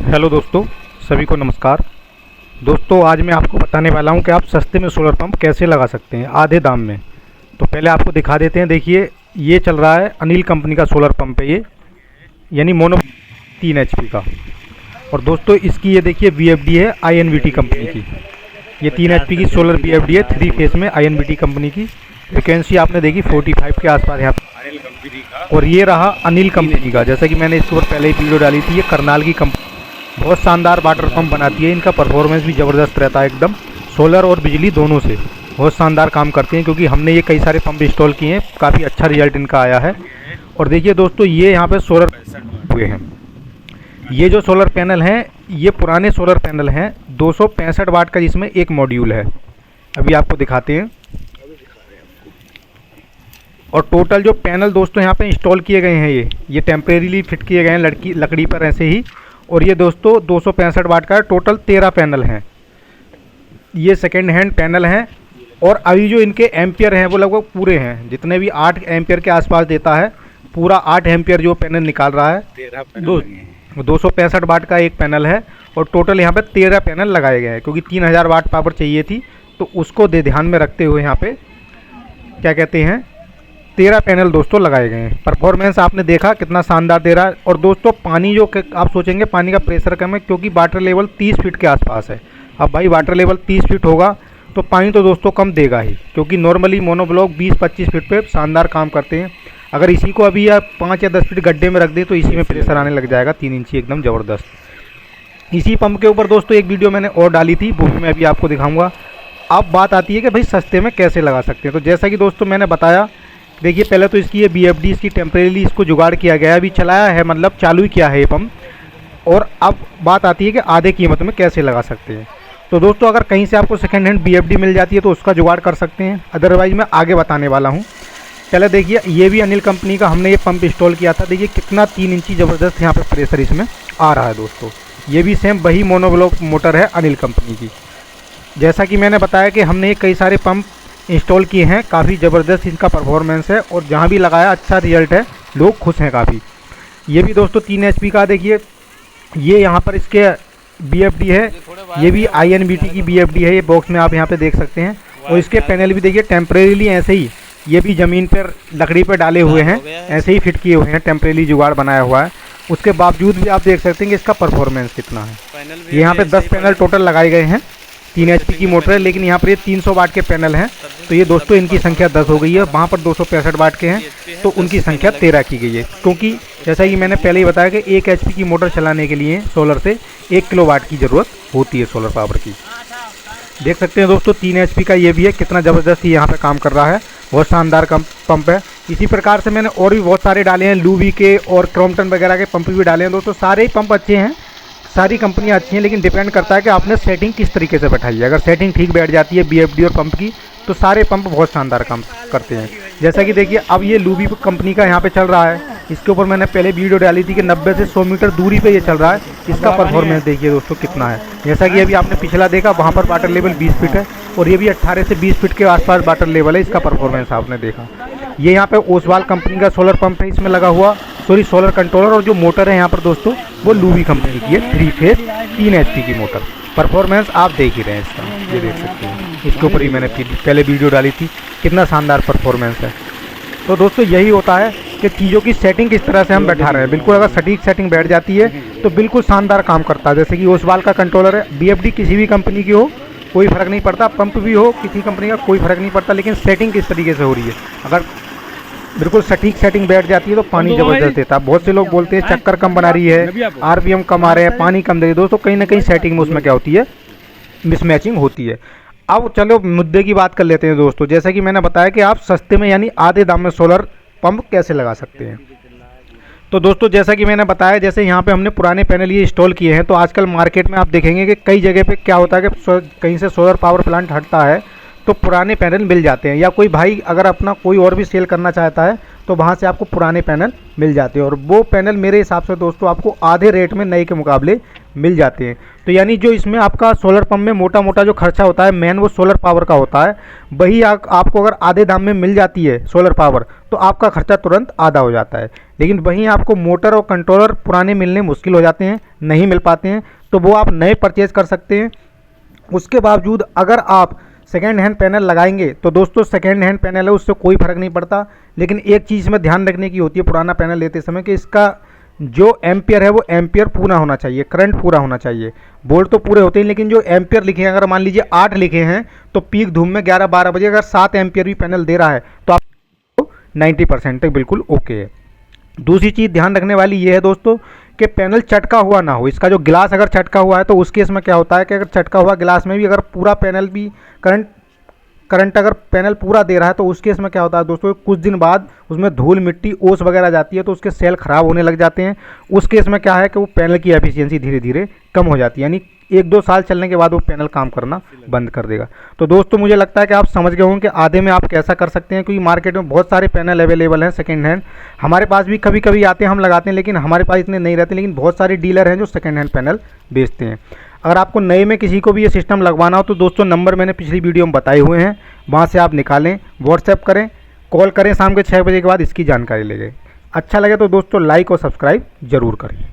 Hello दोस्तों, सभी को नमस्कार। दोस्तों, आज मैं आपको बताने वाला हूं कि आप सस्ते में सोलर पंप कैसे लगा सकते हैं आधे दाम में। तो पहले आपको दिखा देते हैं। देखिए, ये चल रहा है अनिल कंपनी का सोलर पंप है ये, यानी मोनो 3 HP का। और दोस्तों, इसकी ये देखिए VFD है INVT कंपनी की। ये 3 HP की सोलर VFD है 3 फेस में INVT कंपनी की। फ्रिक्वेंसी आपने देखी 45 के आसपास यहाँ पर। और ये रहा अनिल कंपनी का। जैसा कि मैंने इसके ऊपर पहले ही वीडियो डाली थी, ये करनाल की कंपनी बहुत शानदार वाटर पंप बनाती है। इनका परफॉर्मेंस भी ज़बरदस्त रहता है एकदम, सोलर और बिजली दोनों से बहुत शानदार काम करते हैं। क्योंकि हमने ये कई सारे पंप इंस्टॉल किए हैं, काफ़ी अच्छा रिजल्ट इनका आया है। और देखिए दोस्तों, ये यहाँ पे सोलर हुए हैं। ये जो सोलर पैनल हैं, ये पुराने सोलर पैनल हैं 265 वाट का, जिसमें एक मॉड्यूल है। अभी आपको दिखाते हैं। और टोटल जो पैनल दोस्तों यहाँ पे इंस्टॉल किए गए हैं, ये टेम्परेरीली फिट किए गए हैं लकड़ी पर ऐसे ही। और ये दोस्तों 265 वाट का टोटल 13 पैनल हैं। ये सेकेंड हैंड पैनल हैं। और अभी जो इनके एम्पियर हैं वो लगभग पूरे हैं, जितने भी 8 एम्पियर के आसपास देता है, पूरा 8 एम्पियर जो पैनल निकाल रहा है। 265 वाट का एक पैनल है। और टोटल यहाँ पे 13 पैनल लगाए गए हैं, क्योंकि 3000 वाट पावर चाहिए थी, तो उसको ध्यान में रखते हुए यहाँ पे क्या कहते हैं 13 पैनल दोस्तों लगाए गए हैं। परफॉर्मेंस आपने देखा कितना शानदार दे रहा है। और दोस्तों, पानी जो आप सोचेंगे पानी का प्रेशर कम है, क्योंकि वाटर लेवल 30 फीट के आसपास है। अब भाई वाटर लेवल 30 फीट होगा तो पानी तो दोस्तों कम देगा ही, क्योंकि नॉर्मली मोनोब्लॉक 20-25 फीट पे शानदार काम करते हैं। अगर इसी को अभी या 5 या 10 फीट गड्ढे में रख दें तो इसी में प्रेशर आने लग जाएगा 3 इंची एकदम ज़बरदस्त। इसी पंप के ऊपर दोस्तों एक वीडियो मैंने और डाली थी, वो भी मैं अभी आपको दिखाऊँगा। अब बात आती है कि भाई सस्ते में कैसे लगा सकते हैं। तो जैसा कि दोस्तों मैंने बताया, देखिए पहले तो इसकी ये VFD इसकी टेम्परेरीली इसको जुगाड़ किया गया है, अभी चलाया है, मतलब चालू ही किया है ये पंप। और अब बात आती है कि आधे कीमत में कैसे लगा सकते हैं। तो दोस्तों, अगर कहीं से आपको सेकेंड हैंड VFD मिल जाती है तो उसका जुगाड़ कर सकते हैं, अदरवाइज मैं आगे बताने वाला हूँ। पहले देखिए, ये भी अनिल कंपनी का हमने ये पंप इंस्टॉल किया था। देखिए कितना 3 इंची ज़बरदस्त यहाँ पर प्रेशर इसमें आ रहा है दोस्तों। ये भी सेम वही मोनोब्लॉक मोटर है अनिल कंपनी की। जैसा कि मैंने बताया कि हमने कई सारे पंप इंस्टॉल किए हैं, काफ़ी ज़बरदस्त इनका परफॉर्मेंस है। और जहाँ भी लगाया अच्छा रिजल्ट है, लोग खुश हैं काफ़ी। ये भी दोस्तों 3 HP का। देखिए ये यहाँ पर इसके VFD है, ये भी INVT की VFD है। ये बॉक्स में आप यहाँ पे देख सकते हैं। और इसके पैनल भी देखिए टेम्परेरीली ऐसे ही, ये भी ज़मीन पर लकड़ी पर डाले हुए हैं, ऐसे ही फिट किए हुए हैं, टेम्परेरी जुगाड़ बनाया हुआ है। उसके बावजूद भी आप देख सकते हैं कि इसका परफॉर्मेंस कितना है। ये यहाँ पे 10 पैनल टोटल लगाए गए हैं। 3 HP की मोटर है, लेकिन यहाँ पर ये 300 वाट के पैनल हैं। तो ये दोस्तों इनकी संख्या 10 हो गई है। वहाँ पर 265 वाट के हैं, तो उनकी संख्या 13 की गई है। क्योंकि जैसा कि मैंने पहले ही बताया कि 1 HP की मोटर चलाने के लिए सोलर से 1 किलोवाट की ज़रूरत होती है सोलर पावर की। देख सकते हैं दोस्तों, 3 HP का ये भी है, कितना ज़बरदस्त यहाँ पे काम कर रहा है। बहुत शानदार पंप है। इसी प्रकार से मैंने और भी बहुत सारे डाले हैं, लूवी के और क्रॉम्पटन वगैरह के पंप भी डाले हैं दोस्तों। सारे ही पंप अच्छे हैं, सारी कंपनियां अच्छी हैं, लेकिन डिपेंड करता है कि आपने सेटिंग किस तरीके से बैठाई है। अगर सेटिंग ठीक बैठ जाती है VFD और पंप की, तो सारे पंप बहुत शानदार काम करते हैं। जैसा कि देखिए, अब ये लूबी कंपनी का यहाँ पे चल रहा है। इसके ऊपर मैंने पहले वीडियो डाली थी कि 90 से 100 मीटर दूरी पे ये चल रहा है। इसका परफॉर्मेंस देखिए दोस्तों कितना है। जैसा कि अभी आपने पिछला देखा, वहाँ पर वाटर लेवल 20 फीट है, और ये भी 18 से 20 फीट के आसपास वाटर लेवल है। इसका परफॉर्मेंस आपने देखा। ये यहाँ पे ओसवाल कंपनी का सोलर पंप है, इसमें लगा हुआ सोलर कंट्रोलर। और जो मोटर है यहाँ पर दोस्तों, वो लूबी कंपनी की है, 3 फेस 3 HP की मोटर। परफॉर्मेंस आप देख ही रहे हैं इसका, ये देख सकते हैं। इसके ऊपर ही मैंने पहले वीडियो डाली थी, कितना शानदार परफॉर्मेंस है। तो दोस्तों, यही होता है कि चीज़ों की सेटिंग किस तरह से हम बैठा रहे हैं। बिल्कुल अगर सटीक सेटिंग बैठ जाती है तो बिल्कुल शानदार काम करता है। जैसे कि ओसवाल का कंट्रोलर है, VFD किसी भी कंपनी की हो कोई फ़र्क नहीं पड़ता, पंप भी हो किसी कंपनी का कोई फ़र्क नहीं पड़ता, लेकिन सेटिंग किस तरीके से हो रही है। अगर बिल्कुल सटीक सेटिंग बैठ जाती है तो पानी ज़बरदस्त देता है। बहुत से लोग बोलते हैं चक्कर कम बना रही है, RPM कम आ रहे हैं, पानी कम दे रही है। दोस्तों, कहीं ना कहीं सेटिंग में उसमें क्या होती है, मिसमैचिंग होती है। अब चलो मुद्दे की बात कर लेते हैं दोस्तों। जैसा कि मैंने बताया कि आप सस्ते में यानी आधे दाम में सोलर पंप कैसे लगा सकते हैं। तो दोस्तों, जैसा कि मैंने बताया, जैसे यहाँ पे हमने पुराने पैनल ये इंस्टॉल किए हैं, तो आजकल मार्केट में आप देखेंगे कि कई जगह पे क्या होता है कि कहीं से सोलर पावर प्लांट हटता है तो पुराने पैनल मिल जाते हैं। या कोई भाई अगर अपना कोई और भी सेल करना चाहता है तो वहाँ से आपको पुराने पैनल मिल जाते हैं। और वो पैनल मेरे हिसाब से दोस्तों आपको आधे रेट में नए के मुकाबले मिल जाते हैं। तो यानी जो इसमें आपका सोलर पंप में मोटा मोटा जो खर्चा होता है, मेन वो सोलर पावर का होता है, वही आपको अगर आधे दाम में मिल जाती है सोलर पावर, तो आपका खर्चा तुरंत आधा हो जाता है। लेकिन वहीं आपको मोटर और कंट्रोलर पुराने मिलने मुश्किल हो जाते हैं, नहीं मिल पाते हैं, तो वो आप नए परचेज़ कर सकते हैं। उसके बावजूद अगर आप सेकेंड हैंड पैनल लगाएंगे तो दोस्तों सेकेंड हैंड पैनल है उससे कोई फ़र्क नहीं पड़ता, लेकिन एक चीज़ में ध्यान रखने की होती है पुराना पैनल लेते समय कि इसका जो एम्पियर है वो एम्पियर पूरा होना चाहिए, करंट पूरा होना चाहिए। वोल्ट तो पूरे होते हैं लेकिन जो एम्पियर लिखे हैं, अगर मान लीजिए 8 लिखे हैं तो पीक धूप में 11-12 बजे अगर 7 एम्पियर भी पैनल दे रहा है तो आपको 90% तक बिल्कुल ओके है। दूसरी चीज़ ध्यान रखने वाली ये है दोस्तों कि पैनल चटका हुआ ना हो। इसका जो गिलास अगर चटका हुआ है तो उस केस में क्या होता है कि अगर चटका हुआ गिलास में भी अगर पूरा पैनल भी करंट अगर पैनल पूरा दे रहा है तो उस केस में क्या होता है दोस्तों, कुछ दिन बाद उसमें धूल मिट्टी ओस वगैरह जाती है तो उसके सेल ख़राब होने लग जाते हैं। उस केस में क्या है कि वो पैनल की एफिशिएंसी धीरे धीरे कम हो जाती है, यानी 1-2 साल चलने के बाद वो पैनल काम करना बंद कर देगा। तो दोस्तों मुझे लगता है कि आप समझ गए होंगे कि आधे में आप कैसा कर सकते हैं, क्योंकि मार्केट में बहुत सारे पैनल अवेलेबल हैं सेकेंड हैंड। हमारे पास भी कभी कभी आते हैं, हम लगाते हैं, लेकिन हमारे पास इतने नहीं रहते, लेकिन बहुत सारे डीलर हैं जो सेकेंड हैंड पैनल बेचते हैं। अगर आपको नए में किसी को भी ये सिस्टम लगवाना हो तो दोस्तों नंबर मैंने पिछली वीडियो में बताए हुए हैं, वहाँ से आप निकालें, व्हाट्सएप करें, कॉल करें शाम के 6 बजे के बाद इसकी जानकारी ले गए। अच्छा लगे तो दोस्तों लाइक और सब्सक्राइब ज़रूर करें।